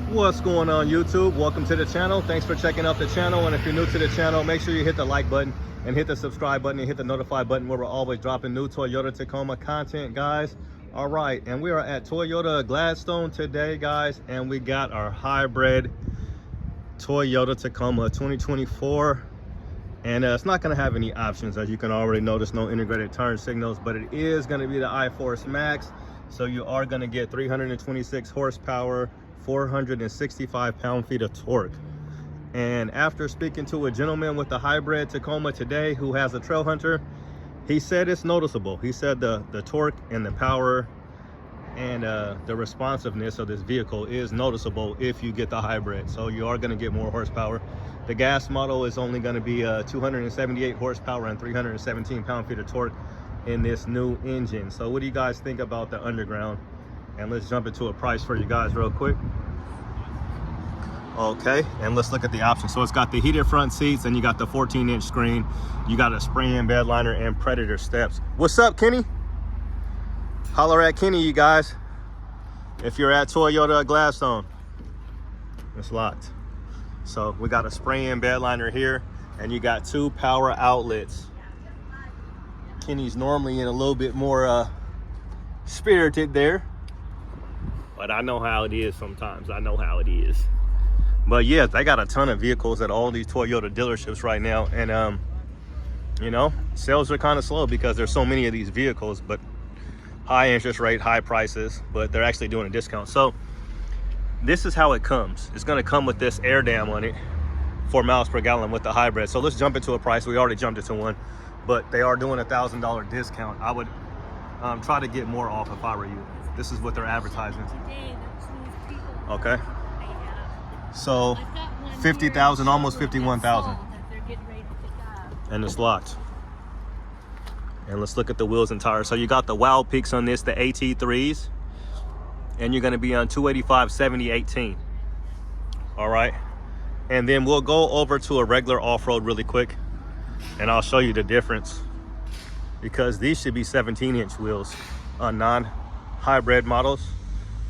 What's going on, YouTube? Welcome to the channel. Thanks for checking out the channel. And if you're new to the channel, make sure you hit the like button and hit the subscribe button and hit the notify button, where we're always dropping new Toyota Tacoma content, guys. All right, and we are at Toyota Gladstone today, guys, and we got our hybrid Toyota Tacoma 2024. And it's not going to have any options, as you can already notice. No integrated turn signals, but it is going to be the iForce Max. So you are going to get 326 horsepower, 465 pound-feet of torque. And after speaking to a gentleman with the hybrid Tacoma today who has a trail hunter, he said it's noticeable. He said the torque and the power and the responsiveness of this vehicle is noticeable if you get the hybrid. So you are going to get more horsepower. The gas model is only going to be 278 horsepower and 317 pound-feet of torque in this new engine. So what do you guys think about the underground? And let's jump into a price for you guys real quick. Okay, and let's look at the options. So it's got the heated front seats, and you got the 14-inch screen. You got a spray-in bed liner and Predator steps. What's up, Kenny? Holler at Kenny, you guys, if you're at Toyota Gladstone. It's locked. So we got a spray-in bed liner here, and you got 2 power outlets. Kenny's normally in a little bit more spirited there, but I know how it is sometimes. I know how it is. But yeah, they got a ton of vehicles at all these Toyota dealerships right now. And, you know, sales are kind of slow because there's so many of these vehicles, but high interest rate, high prices, but they're actually doing a discount. So this is how it comes. It's going to come with this air dam on it, 4 miles per gallon with the hybrid. So let's jump into a price. We already jumped into one, but they are doing a $1,000 discount. I would try to get more off if I were you. This is what they're advertising. Okay. So 50,000, almost 51,000. And it's locked. And let's look at the wheels and tires. So you got the Wow Peaks on this, the AT3s, and you're going to be on 285 70 18. All right. And then we'll go over to a regular off-road really quick, and I'll show you the difference, because these should be 17-inch wheels on non-hybrid models.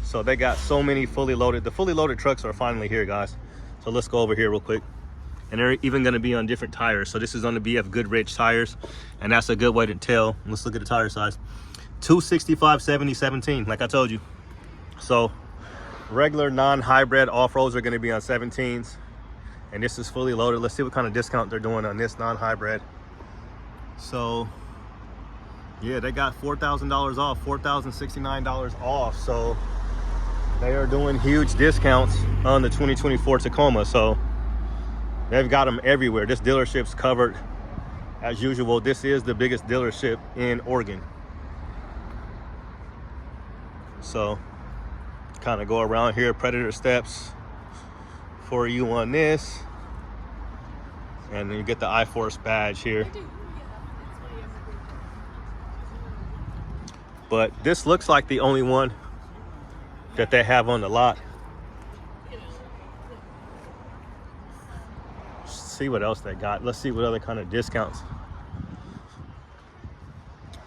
So they got so many fully loaded. The fully loaded trucks are finally here, guys. So let's go over here real quick. And they're even going to be on different tires. So this is on the BF Goodrich tires, and that's a good way to tell. Let's look at the tire size. 265 70 17, like I told you. So regular non-hybrid off-roads are going to be on 17s, and this is fully loaded. Let's see what kind of discount they're doing on this non-hybrid. So yeah, they got $4,000 off, $4,069 off. So they are doing huge discounts on the 2024 Tacoma. So they've got them everywhere. This dealership's covered as usual. This is the biggest dealership in Oregon. So kind of go around here. Predator steps for you on this. And then you get the iForce badge here. But this looks like the only one that they have on the lot. See what else they got. Let's see what other kind of discounts.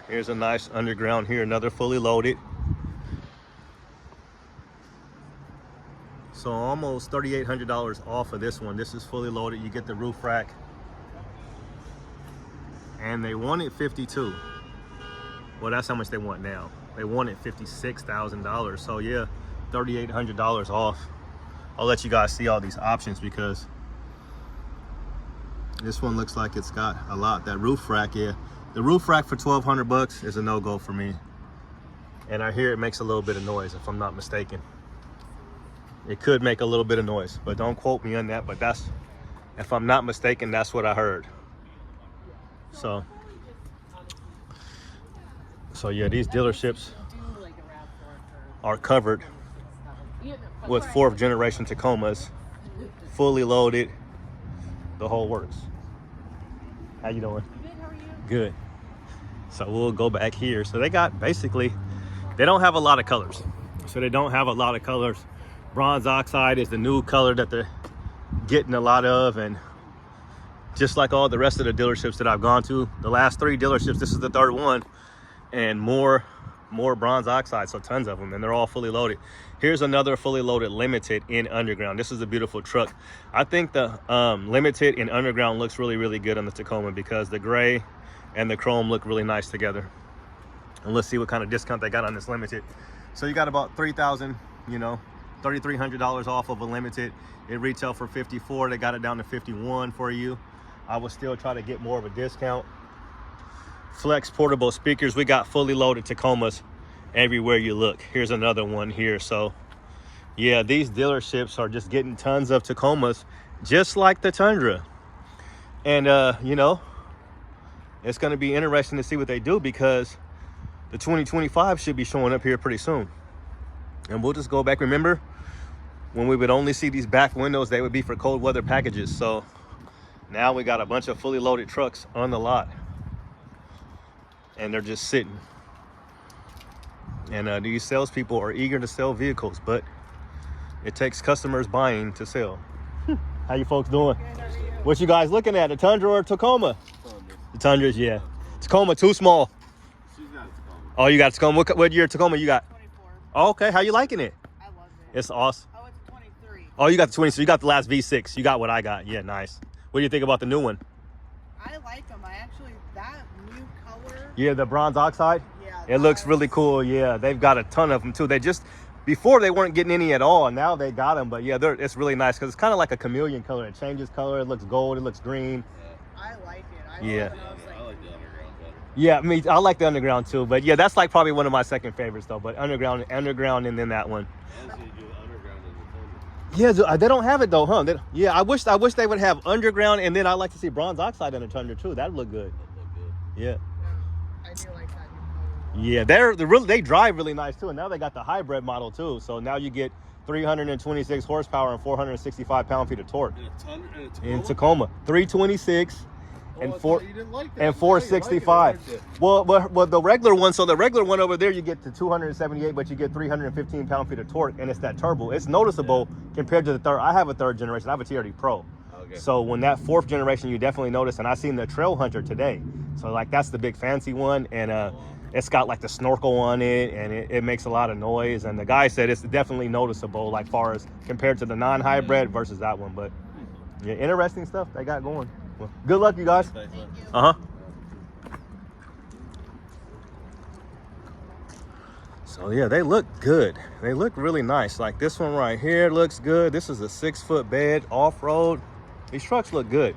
Here's a nice underground here, another fully loaded. So almost $3,800 off of this one. This is fully loaded. You get the roof rack, and they wanted $52,000. Well, that's how much they want now. They wanted $56,000. So yeah, $3,800 off. I'll let you guys see all these options, because this one looks like it's got a lot. That roof rack, yeah. The roof rack for $1,200 is a no-go for me. And I hear it makes a little bit of noise, if I'm not mistaken. It could make a little bit of noise, but don't quote me on that. But that's, if I'm not mistaken, that's what I heard. So yeah, these dealerships are covered with 4th generation Tacomas, fully loaded, the whole works. How you doing? Good, how are you? Good. So we'll go back here. So they got, basically, they don't have a lot of colors. Bronze oxide is the new color that they're getting a lot of, and just like all the rest of the dealerships that I've gone to, the last 3 dealerships, this is the 3rd one, and more more bronze oxide, so tons of them, and they're all fully loaded. Here's another fully loaded limited in underground. This is a beautiful truck. I think the limited in underground looks really, really good on the Tacoma because the gray and the chrome look really nice together. And let's see what kind of discount they got on this limited. So you got about $3,000, you know, $3,300 off of a limited. It retail for $54. They got it down to $51 for you. I will still try to get more of a discount. Flex portable speakers. We got fully loaded Tacomas everywhere you look. Here's another one here. So yeah, these dealerships are just getting tons of Tacomas, just like the Tundra. And you know, it's going to be interesting to see what they do because the 2025 should be showing up here pretty soon. And we'll just go back. Remember when we would only see these back windows, they would be for cold weather packages. So now we got a bunch of fully loaded trucks on the lot, and they're just sitting. And these salespeople are eager to sell vehicles, but it takes customers buying to sell. How you folks doing? What you guys looking at, a Tundra or a Tacoma? Tundra. The Tundras, yeah. Tacoma, too small. She's got a Tacoma. Oh, you got a Tacoma. What year Tacoma you got? 24. Oh, okay, how you liking it? I love it. It's awesome. Oh, it's 23. Oh, you got the 20, so you got the last V6. You got what I got. Yeah, nice. What do you think about the new one? I like them. I actually, that new color. Yeah, the bronze oxide? Yeah. It looks really cool. Yeah, they've got a ton of them too. They just, before they weren't getting any at all, and now they got them. But yeah, it's really nice because it's kind of like a chameleon color. It changes color. It looks gold. It looks green. I like it. I Yeah. love it. I like the underground better. Yeah, I like the underground too. But yeah, that's like probably one of my second favorites though. But underground, and then that one. And so you do underground in the Tundra. Yeah, they don't have it though, huh? Yeah, I wish they would have underground, and then I'd like to see bronze oxide in the Tundra too. That'd look good. That look good. Yeah. I do like that new color. Yeah, they drive really nice too. And now they got the hybrid model too. So now you get 326 horsepower and 465 pound-feet of torque. In Tacoma, 326 and I four thought you didn't like that. and 465. Well, the regular one. So the regular one over there, you get to 278, but you get 315 pound-feet of torque, and it's that turbo. It's noticeable compared to the third. I have a third generation. I have a TRD Pro. Okay. So when that fourth generation, you definitely notice. And I seen the Trail Hunter today. So like that's the big fancy one, and it's got like the snorkel on it, and it makes a lot of noise. And the guy said it's definitely noticeable, like far as compared to the non-hybrid versus that one. But yeah, interesting stuff they got going. Well, good luck, you guys. Thanks, man. Uh-huh. So yeah, they look good. They look really nice. Like this one right here looks good. This is a 6-foot bed off-road. These trucks look good.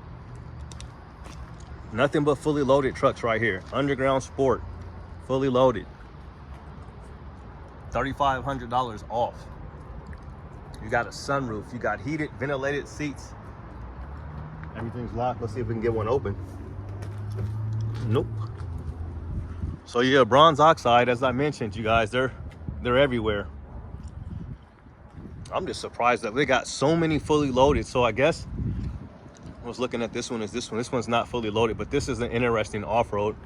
Nothing but fully loaded trucks right here. Underground Sport, fully loaded. $3,500 off. You got a sunroof. You got heated, ventilated seats. Everything's locked. Let's see if we can get one open. Nope. So yeah, bronze oxide, as I mentioned, you guys, they're everywhere. I'm just surprised that they got so many fully loaded. So I guess I was looking at this one. This one's not fully loaded, but this is an interesting off-road.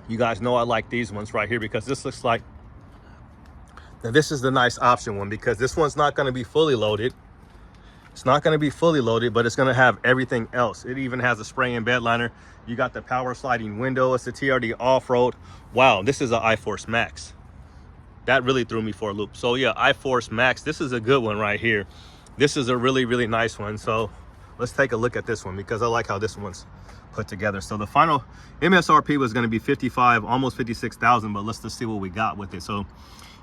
You guys know I like these ones right here because this looks like, now this is the nice option one because this one's not going to be fully loaded. It's not going to be fully loaded, but it's going to have everything else. It even has a spray-in bed liner. You got the power sliding window. It's a TRD off-road. Wow, this is an iForce Max. That really threw me for a loop. So yeah, iForce Max. This is a good one right here. This is a really, really nice one. So let's take a look at this one because I like how this one's put together. So the final MSRP was going to be 55, almost 56,000, but let's just see what we got with it. So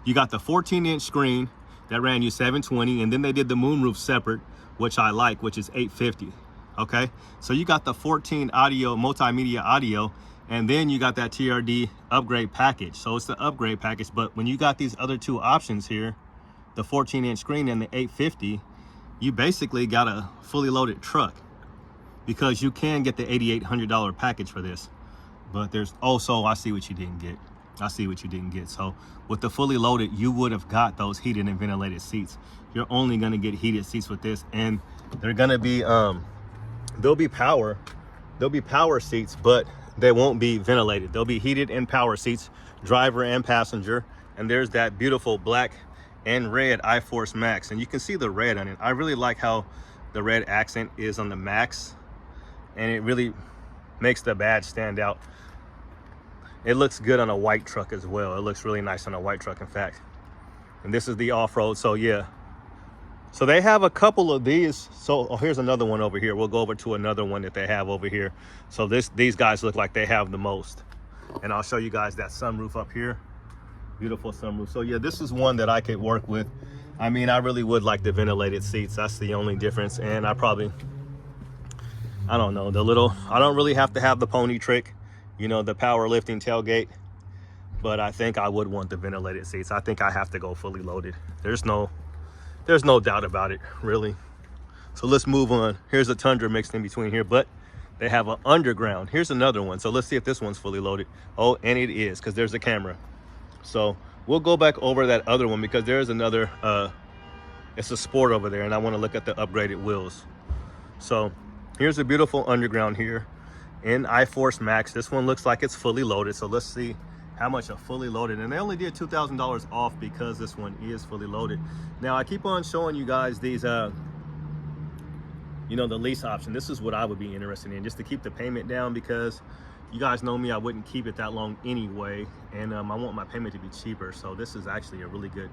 you got the 14-inch screen that ran you $720, and then they did the moonroof separate, which I like, which is $850. Okay, so you got the 14 audio, multimedia audio, and then you got that TRD upgrade package. So it's the upgrade package, but when you got these other two options here, the 14-inch screen and the $850, you basically got a fully loaded truck because you can get the $8,800 package for this. But there's also, I see what you didn't get. I see what you didn't get. So with the fully loaded, you would have got those heated and ventilated seats. You're only going to get heated seats with this, and they're going to be there'll be power seats, but they won't be ventilated. They'll be heated and power seats, driver and passenger. And there's that beautiful black and red iForce Max, and you can see the red on it. I really like how the red accent is on the Max, and it really makes the badge stand out. It looks good on a white truck as well. It looks really nice on a white truck, in fact. And this is the off-road, so yeah. So they have a couple of these. So here's another one over here. We'll go over to another one that they have over here. So these guys look like they have the most. And I'll show you guys that sunroof up here. Beautiful sunroof. So yeah, this is one that I could work with. I mean, I really would like the ventilated seats. That's the only difference. And I don't know, I don't really have to have the pony trick, you know, the power lifting tailgate, but I think I would want the ventilated seats. I think I have to go fully loaded. There's no doubt about it, really. So let's move on. Here's a Tundra mixed in between here, but they have an underground. Here's another one. So let's see if this one's fully loaded. Oh, and it is, because there's a camera. So we'll go back over that other one because there's another, it's a Sport over there, and I want to look at the upgraded wheels. So here's a beautiful underground here in iForce Max. This one looks like it's fully loaded. So let's see how much a fully loaded, and they only did $2,000 off because this one is fully loaded. Now I keep on showing you guys these, you know, the lease option. This is what I would be interested in, just to keep the payment down, because you guys know me, I wouldn't keep it that long anyway, and I want my payment to be cheaper. So this is actually a really good,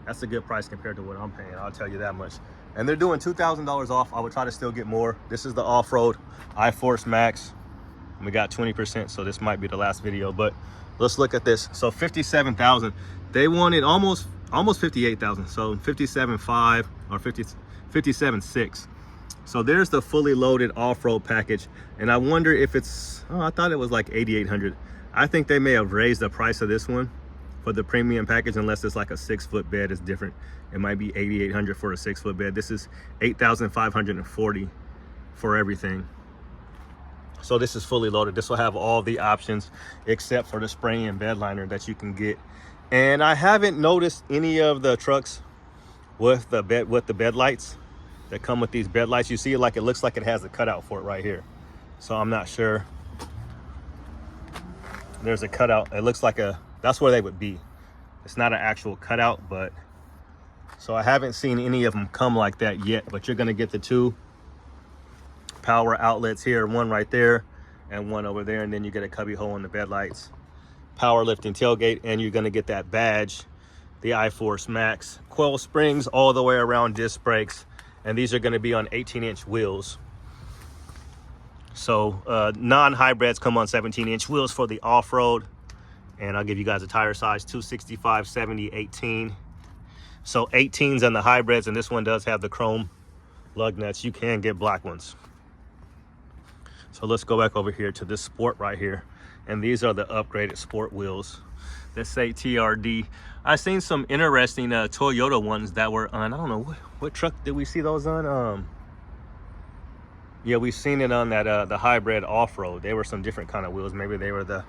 that's a good price compared to what I'm paying, I'll tell you that much. And they're doing $2,000 off. I would try to still get more. This is the off-road iForce Max. We got 20%, so this might be the last video, but let's look at this. So 57,000. They wanted almost 58,000. So 57.5 or 57.6. So there's the fully loaded off-road package. And I wonder if it's, oh, I thought it was like 8,800. I think they may have raised the price of this one for the premium package, unless it's like a 6-foot bed. It's different. It might be 8,800 for a 6-foot bed. This is 8,540 for everything. So this is fully loaded. This will have all the options except for the spray and bed liner that you can get. And I haven't noticed any of the trucks with the bed lights that come with these bed lights. You see, like, it looks like it has a cutout for it right here. So I'm not sure. There's a cutout. It looks like that's where they would be. It's not an actual cutout, but so I haven't seen any of them come like that yet. But you're gonna get the 2 power outlets here, one right there and one over there, and then you get a cubby hole in the bed lights, power lifting tailgate, and you're going to get that badge, the iForce Max, coil springs all the way around, disc brakes, and these are going to be on 18-inch wheels. So non-hybrids come on 17-inch wheels for the off-road, and I'll give you guys a tire size: 265, 70, 18. So 18s on the hybrids, and this one does have the chrome lug nuts. You can get black ones. So let's go back over here to this Sport right here. And these are the upgraded Sport wheels that say TRD. I've seen some interesting Toyota ones that were on, I don't know, what truck did we see those on? Yeah, we've seen it on that the hybrid off-road. They were some different kind of wheels. Maybe they were the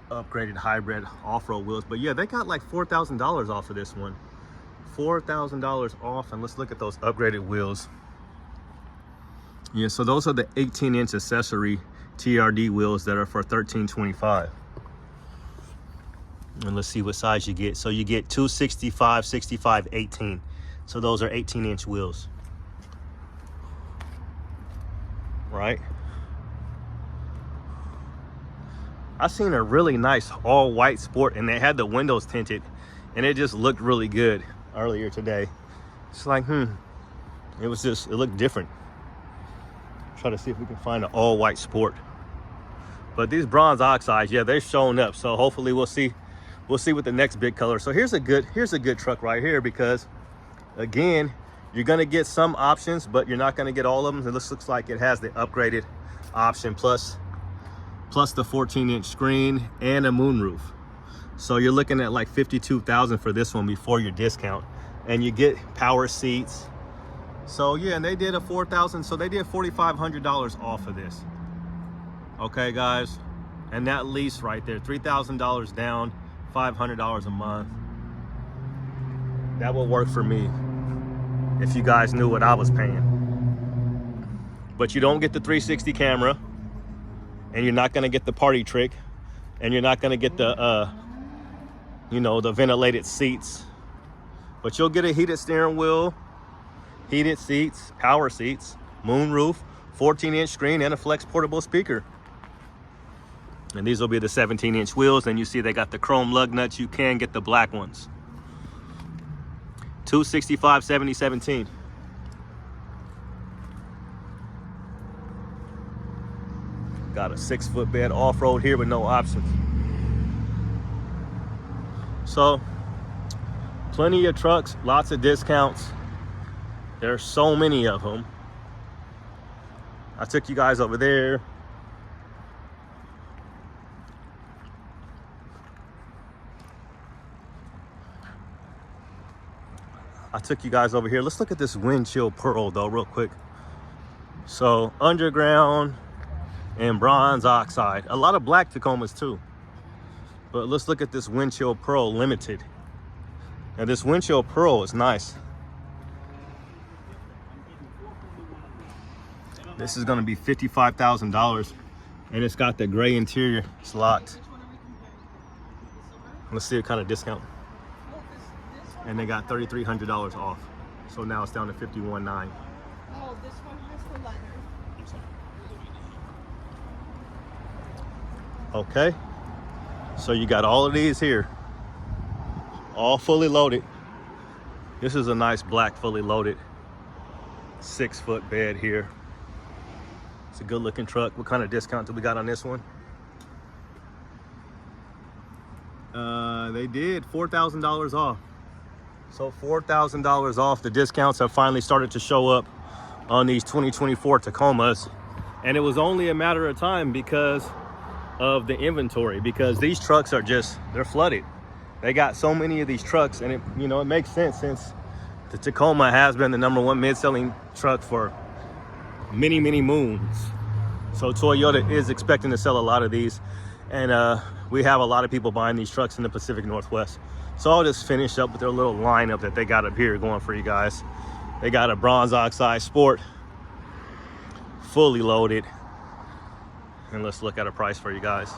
upgraded hybrid off-road wheels. But yeah, they got like $4,000 off of this one. $4,000 off. And let's look at those upgraded wheels. Yeah, so those are the 18-inch accessory TRD wheels that are for $1,325. And let's see what size you get. So you get 265, 65, 18. So those are 18-inch wheels. Right? I seen a really nice all-white Sport, and they had the windows tinted, and it just looked really good earlier today. It's like, it looked different. Try to see if we can find an all-white Sport. But these bronze oxides, yeah, they're showing up. So hopefully we'll see with the next big color. So here's a good truck right here, because again, you're gonna get some options, but you're not gonna get all of them. This looks like it has the upgraded option plus the 14-inch screen and a moonroof. So you're looking at like $52,000 for this one before your discount, and you get power seats. So yeah, and they did a $4,000, so they did $4,500 off of this. Okay, guys, and that lease right there, $3,000 down, $500 a month. That will work for me if you guys knew what I was paying. But you don't get the 360 camera, and you're not gonna get the party trick, and you're not gonna get the the ventilated seats. But you'll get a heated steering wheel, heated seats, power seats, moonroof, 14-inch screen, and a flex portable speaker. And these will be the 17-inch wheels. And you see they got the chrome lug nuts. You can get the black ones. 265 70 17. Got a 6-foot bed off-road here with no options. So plenty of trucks, lots of discounts. There's so many of them. I took you guys over there. I took you guys over here. Let's look at this windshield pearl though real quick. So underground and bronze oxide. A lot of black Tacomas too. But let's look at this windshield pearl limited. Now this windshield pearl is nice. This is gonna be $55,000 and it's got the gray interior. It's locked. Let's see what kind of discount. And they got $3,300 off. So now it's down to $51,900. Oh, this one has the letter. Okay. So you got all of these here. All fully loaded. This is a nice black fully loaded 6-foot bed here. It's a good looking truck. What kind of discount do we got on this one? They did $4,000 off. So $4,000 off. The discounts have finally started to show up on these 2024 Tacomas. And it was only a matter of time because of the inventory, because these trucks are they're flooded. They got so many of these trucks, and it makes sense since the Tacoma has been the #1 mid-selling truck for many, many moons. So Toyota is expecting to sell a lot of these, and we have a lot of people buying these trucks in the Pacific Northwest. So I'll just finish up with their little lineup that they got up here going for you guys. They got a bronze oxide sport, fully loaded. And let's look at a price for you guys.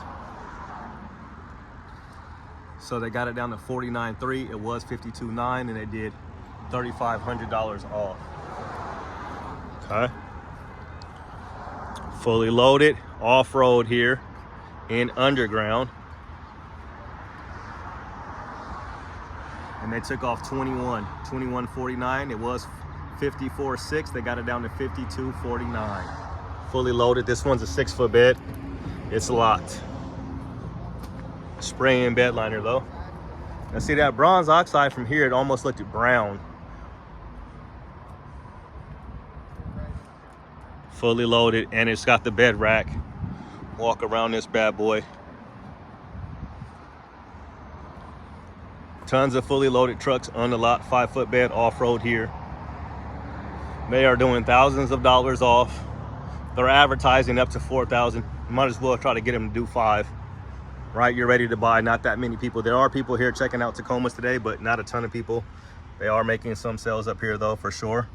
So they got it down to $49,300. It was $52,900, and they did $3,500 off. Okay. Fully loaded, off-road here in underground. And they took off $21,49. It was $54,600. They got it down to $52,49. Fully loaded. This one's a 6-foot bed. It's locked. Spray-in bed liner though. Now see that bronze oxide from here, it almost looked brown. Fully loaded, and it's got the bed rack. Walk around this bad boy. Tons of fully loaded trucks on the lot. 5-foot bed off-road here. They are doing thousands of dollars off. They're advertising up to $4,000. Might as well try to get them to do $5,000. Right, you're ready to buy. Not that many people. There are people here checking out Tacomas today, but not a ton of people. They are making some sales up here though, for sure.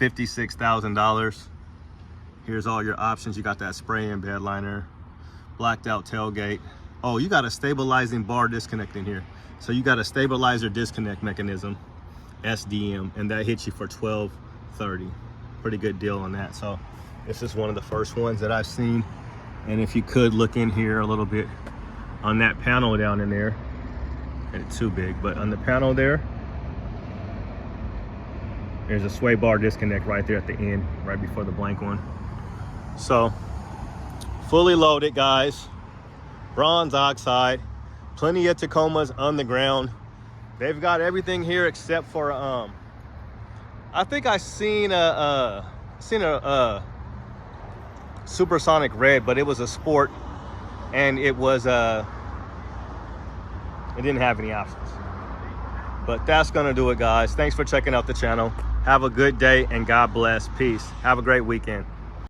$56,000. Here's all your options. You got that spray-in bed liner, blacked out tailgate. Oh, you got a stabilizing bar disconnect in here. So you got a stabilizer disconnect mechanism, SDM, and that hits you for $12.30. Pretty good deal on that. So this is one of the first ones that I've seen. And if you could look in here a little bit on that panel down in there, it's too big, but on the panel there, there's a sway bar disconnect right there at the end, right before the blank one. So fully loaded, guys. Bronze oxide, plenty of Tacomas on the ground. They've got everything here except for I think I seen a supersonic red, but it was a sport, and it was it didn't have any options. But that's gonna do it, guys. Thanks for checking out the channel. Have a good day, and God bless. Peace. Have a great weekend.